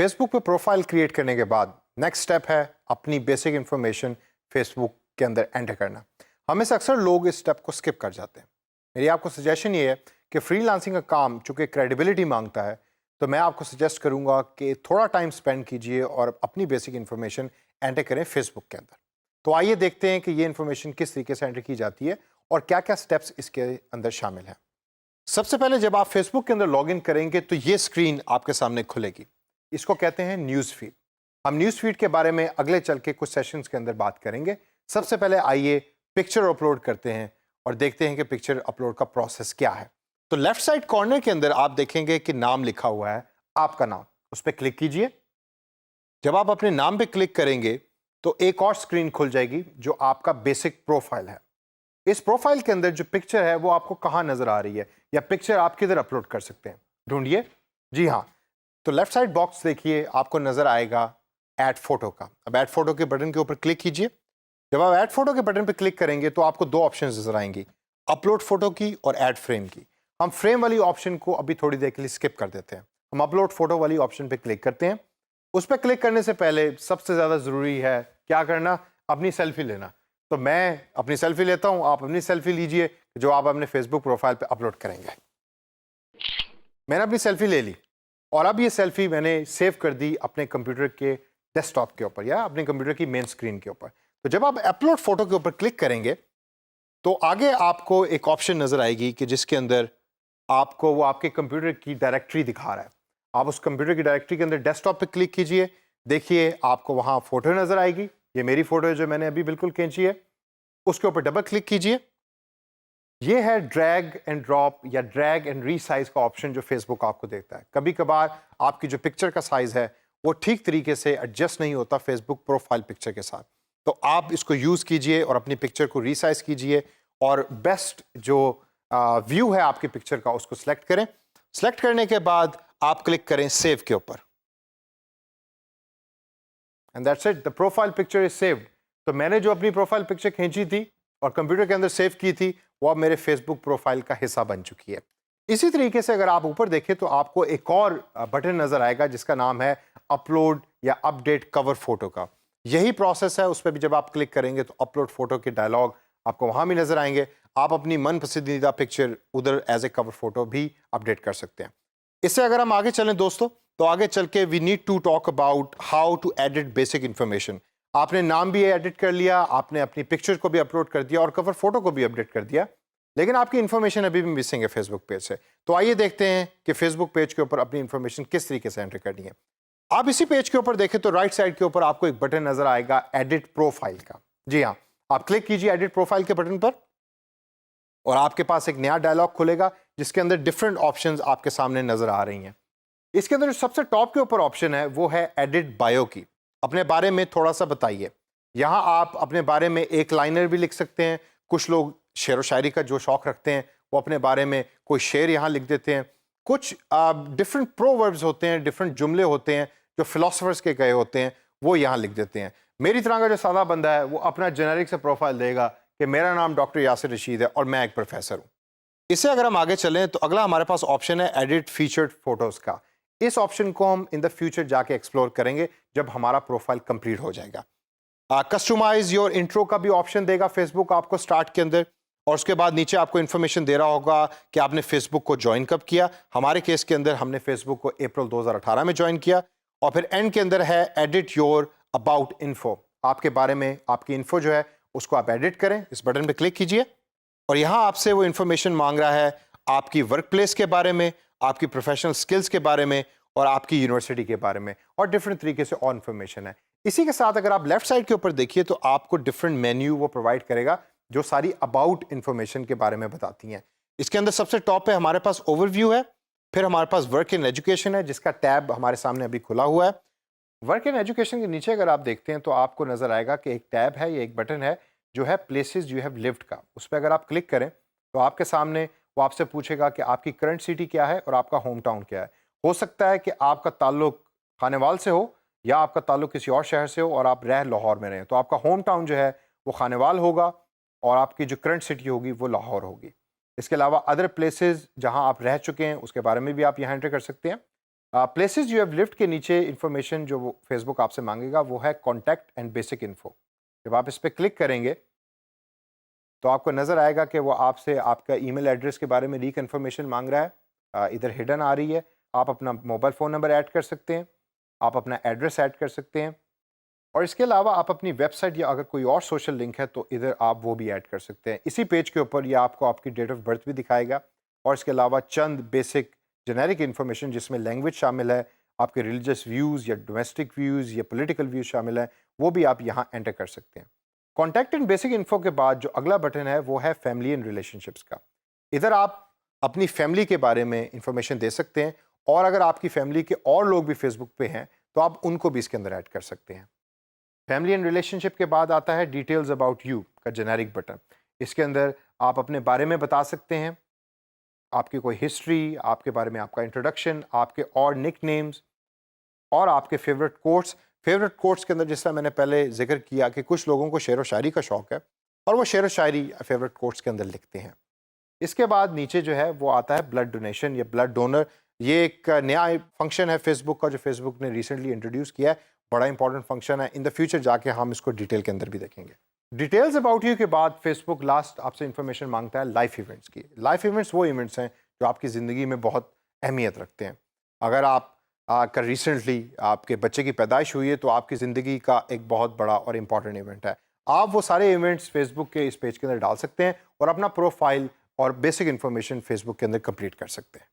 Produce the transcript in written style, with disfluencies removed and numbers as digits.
Face book पे profile create करने के बाद नेक्स्ट स्टेप है अपनी बेसिक इन्फॉर्मेशन फेसबुक के अंदर एंटर करना। हमें से अक्सर लोग इस स्टेप को स्किप कर जाते हैं। मेरी आपको सजेशन ये है कि फ्रीलांसिंग का काम चूँकि क्रेडिबिलिटी मांगता है, तो मैं आपको सजेस्ट करूँगा कि थोड़ा टाइम स्पेंड कीजिए और अपनी बेसिक इन्फॉर्मेशन एंटर करें फेसबुक के अंदर। तो आइए देखते हैं कि ये इन्फॉर्मेशन किस तरीके से एंटर की जाती है और क्या क्या स्टेप्स इसके अंदर शामिल हैं। सबसे पहले जब आप फेसबुक के अंदर लॉगिन करेंगे तो ये स्क्रीन आपके सामने खुलेगी। इसको कहते हैं न्यूज़ फीड। हम न्यूज़ फीड के बारे में अगले चल के कुछ सेशंस के अंदर बात करेंगे। सबसे पहले आइए पिक्चर अपलोड करते हैं और देखते हैं कि पिक्चर अपलोड का प्रोसेस क्या है। तो लेफ्ट साइड कॉर्नर के अंदर आप देखेंगे कि नाम लिखा हुआ है, आपका नाम, उस पर क्लिक कीजिए। जब आप अपने नाम पे क्लिक करेंगे तो एक और स्क्रीन खुल जाएगी जो आपका बेसिक प्रोफाइल है। इस प्रोफाइल के अंदर जो पिक्चर है वो आपको कहाँ नजर आ रही है या पिक्चर आप किधर अपलोड कर सकते हैं, ढूंढिए। जी हाँ, तो लेफ्ट साइड बॉक्स देखिए, आपको नजर आएगा ऐड फोटो का। अब ऐड फोटो के बटन के ऊपर क्लिक कीजिए। जब आप ऐड फोटो के बटन पर क्लिक करेंगे तो आपको दो ऑप्शन नजर आएंगी, अपलोड फोटो की और ऐड फ्रेम की। हम फ्रेम वाली ऑप्शन को अभी थोड़ी देर के लिए स्किप कर देते हैं। हम अपलोड फोटो वाली ऑप्शन पे क्लिक करते हैं। उस पर क्लिक करने से पहले सबसे ज़्यादा ज़रूरी है क्या करना, अपनी सेल्फी लेना। तो मैं अपनी सेल्फी लेता हूँ, आप अपनी सेल्फी लीजिए जो आप अपने फेसबुक प्रोफाइल पे अपलोड करेंगे। मैंने अपनी सेल्फी ले ली और अब ये सेल्फी मैंने सेव कर दी अपने कंप्यूटर के डेस्कटॉप के ऊपर या अपने कंप्यूटर की मेन स्क्रीन के ऊपर। तो जब आप अपलोड फोटो के ऊपर क्लिक करेंगे तो आगे आपको एक ऑप्शन नज़र आएगी कि जिसके अंदर आपको वो आपके कंप्यूटर की डायरेक्टरी दिखा रहा है। आप उस कंप्यूटर की डायरेक्टरी के अंदर डेस्कटॉप पे क्लिक कीजिए। देखिए आपको वहाँ फ़ोटो नज़र आएगी। ये मेरी फ़ोटो है जो मैंने अभी बिल्कुल खींची है। उसके ऊपर डबल क्लिक कीजिए। ये है ड्रैग एंड ड्रॉप या ड्रैग एंड रीसाइज का ऑप्शन जो फेसबुक आपको देता है। कभी कभार आपकी जो पिक्चर का साइज़ है वो ठीक तरीके से एडजस्ट नहीं होता फेसबुक प्रोफाइल पिक्चर के साथ, तो आप इसको यूज़ कीजिए और अपनी पिक्चर को रीसाइज कीजिए और बेस्ट जो व्यू है आपकी पिक्चर का उसको सिलेक्ट करें। सिलेक्ट करने के बाद आप क्लिक करें सेव के ऊपर and that's it, the profile picture is saved. तो मैंने जो अपनी प्रोफाइल पिक्चर खींची थी और कंप्यूटर के अंदर सेव की थी वो अब मेरे फेसबुक प्रोफाइल का हिस्सा बन चुकी है। इसी तरीके से अगर आप ऊपर देखें तो आपको एक और बटन नजर आएगा जिसका नाम है अपलोड या अपडेट कवर फोटो का। यही प्रोसेस है, उस पर भी जब आप क्लिक करेंगे तो अपलोड फोटो के डायलॉग आपको वहां भी नजर आएंगे। आप अपनी मन पसंदीदा पिक्चर उधर एज ए कवर फोटो भी अपडेट कर सकते हैं। इससे अगर हम आगे चलें दोस्तों तो आगे चल के we need to talk about how to edit basic information. आपने नाम भी एडिट कर लिया, आपने अपनी पिक्चर को भी अपलोड कर दिया और कवर फोटो को भी अपडेट कर दिया, लेकिन आपकी इन्फॉर्मेशन अभी भी मिसिंग है फेसबुक पेज से। तो आइए देखते हैं कि फेसबुक पेज के ऊपर अपनी इन्फॉर्मेशन किस तरीके से एंटर करनी है। आप इसी पेज के ऊपर देखें तो राइट साइड के ऊपर आपको एक बटन नजर आएगा एडिट प्रोफाइल का। जी हाँ, आप क्लिक कीजिए एडिट प्रोफाइल के बटन पर और आपके पास एक नया डायलॉग खुलेगा जिसके अंदर डिफरेंट ऑप्शंस आपके सामने नजर आ रही हैं। इसके अंदर जो सबसे टॉप के ऊपर ऑप्शन है वो है एडिट बायो की। अपने बारे में थोड़ा सा बताइए। यहाँ आप अपने बारे में एक लाइनर भी लिख सकते हैं। कुछ लोग शेर व शायरी का जो शौक रखते हैं वो अपने बारे में कोई शेर यहाँ लिख देते हैं। कुछ डिफरेंट प्रोवर्ब्स होते हैं, डिफरेंट जुमले होते हैं जो फिलोसफर्स के कहे होते हैं, वो यहाँ लिख देते हैं। मेरी तरह का जो सादा बंदा है वो अपना जेनेरिक से प्रोफाइल देगा कि मेरा नाम डॉक्टर यासिर रशीद है और मैं एक प्रोफेसर हूँ। इससे अगर हम आगे चलें तो अगला हमारे पास ऑप्शन है एडिट फीचर्ड फोटोज़ का। इस ऑप्शन को हम इन द फ्यूचर जाके एक्सप्लोर करेंगे जब हमारा प्रोफाइल कंप्लीट हो जाएगा। कस्टमाइज योर इंट्रो का भी ऑप्शन देगा फेसबुक आपको स्टार्ट के अंदर, और उसके बाद नीचे आपको इन्फॉर्मेशन दे रहा होगा कि आपने फेसबुक को ज्वाइन कब किया। हमारे केस के अंदर हमने फेसबुक को अप्रैल 2018 में ज्वाइन किया। और फिर एंड के अंदर है एडिट योर अबाउट इन्फो। आपके बारे में आपकी इन्फो जो है उसको आप एडिट करें। इस बटन पे क्लिक कीजिए और यहाँ आपसे वो इन्फॉर्मेशन मांग रहा है आपकी वर्क प्लेस के बारे में, आपकी प्रोफेशनल स्किल्स के बारे में और आपकी यूनिवर्सिटी के बारे में, और डिफरेंट तरीके से और इन्फॉर्मेशन है। इसी के साथ अगर आप लेफ्ट साइड के ऊपर देखिए तो आपको डिफरेंट मेन्यू वो प्रोवाइड करेगा जो सारी अबाउट इन्फॉर्मेशन के बारे में बताती हैं। इसके अंदर सबसे टॉप पे हमारे पास ओवरव्यू है, फिर हमारे पास वर्क इन एजुकेशन है जिसका टैब हमारे सामने अभी खुला हुआ है। वर्क इन एजुकेशन के नीचे अगर आप देखते हैं तो आपको नजर आएगा कि एक टैब है, ये एक बटन है जो है प्लेसेस यू हैव लिव्ड का। उस पर अगर आप क्लिक करें तो आपके सामने वो आपसे पूछेगा कि आपकी करंट सिटी क्या है और आपका होम टाउन क्या है। हो सकता है कि आपका ताल्लुक खानेवाल से हो या आपका ताल्लुक किसी और शहर से हो और आप रह लाहौर में रहें, तो आपका होम टाउन जो है वो खानेवाल होगा और आपकी जो करंट सिटी होगी वो लाहौर होगी। इसके अलावा अदर प्लेसेस जहां आप रह चुके हैं उसके बारे में भी आप यहाँ एंटर कर सकते हैं। प्लेसेस यू हैव लिव्ड के नीचे इन्फॉर्मेशन जो वो फेसबुक आपसे मांगेगा वो है कॉन्टैक्ट एंड बेसिक इन्फो। जब आप इस पर क्लिक करेंगे तो आपको नज़र आएगा कि वो आपसे आपका ईमेल एड्रेस के बारे में रीकन्फर्मेशन मांग रहा है। इधर हिडन आ रही है। आप अपना मोबाइल फ़ोन नंबर ऐड कर सकते हैं, आप अपना एड्रेस ऐड कर सकते हैं, और इसके अलावा आप अपनी वेबसाइट या अगर कोई और सोशल लिंक है तो इधर आप वो भी ऐड कर सकते हैं। इसी पेज के ऊपर ये आपको आपकी डेट ऑफ बर्थ भी दिखाएगा, और इसके अलावा चंद बेसिक जेनेरिक इन्फॉर्मेशन जिसमें लैंग्वेज शामिल है, आपके रिलीजियस व्यूज़ या डोमेस्टिक व्यूज़ या पॉलिटिकल व्यूज़ शामिल है, वो भी आप यहाँ एंटर कर सकते हैं। कॉन्टैक्ट एंड बेसिक इन्फो के बाद जो अगला बटन है वो है फैमिली एंड रिलेशनशिप्स का। इधर आप अपनी फैमिली के बारे में इंफॉर्मेशन दे सकते हैं, और अगर आपकी फैमिली के और लोग भी फेसबुक पे हैं तो आप उनको भी इसके अंदर ऐड कर सकते हैं। फैमिली एंड रिलेशनशिप के बाद आता है डिटेल्स अबाउट यू का जेनेरिक बटन। इसके अंदर आप अपने बारे में बता सकते हैं, आपकी कोई हिस्ट्री, आपके बारे में आपका इंट्रोडक्शन, आपके और निक नेम्स, और आपके फेवरेट कोट्स। फेवरेट कोट्स के अंदर जिस तरह मैंने पहले जिक्र किया कि कुछ लोगों को शेर व शायरी का शौक़ है और वो शेर व शायरी फेवरेट कोट्स के अंदर लिखते हैं। इसके बाद नीचे जो है वो आता है ब्लड डोनेशन या ब्लड डोनर। ये एक नया फंक्शन है फेसबुक का जो फेसबुक ने रिसेंटली इंट्रोड्यूस किया है। बड़ा इंपॉर्टेंट फंक्शन है। इन द फ्यूचर जाके हम इसको डिटेल के अंदर भी देखेंगे। डिटेल्स अबाउट यू के बाद फेसबुक लास्ट आपसे इंफॉर्मेशन मांगता है लाइफ इवेंट्स की। लाइफ इवेंट्स वो इवेंट्स हैं जो आपकी ज़िंदगी में बहुत अहमियत रखते हैं। अगर आप का रिसेंटली आपके बच्चे की पैदाइश हुई है तो आपकी ज़िंदगी का एक बहुत बड़ा और इम्पॉर्टेंट इवेंट है। आप वो सारे इवेंट्स फेसबुक के इस पेज के अंदर डाल सकते हैं और अपना प्रोफाइल और बेसिक इन्फॉर्मेशन फेसबुक के अंदर कंप्लीट कर सकते हैं।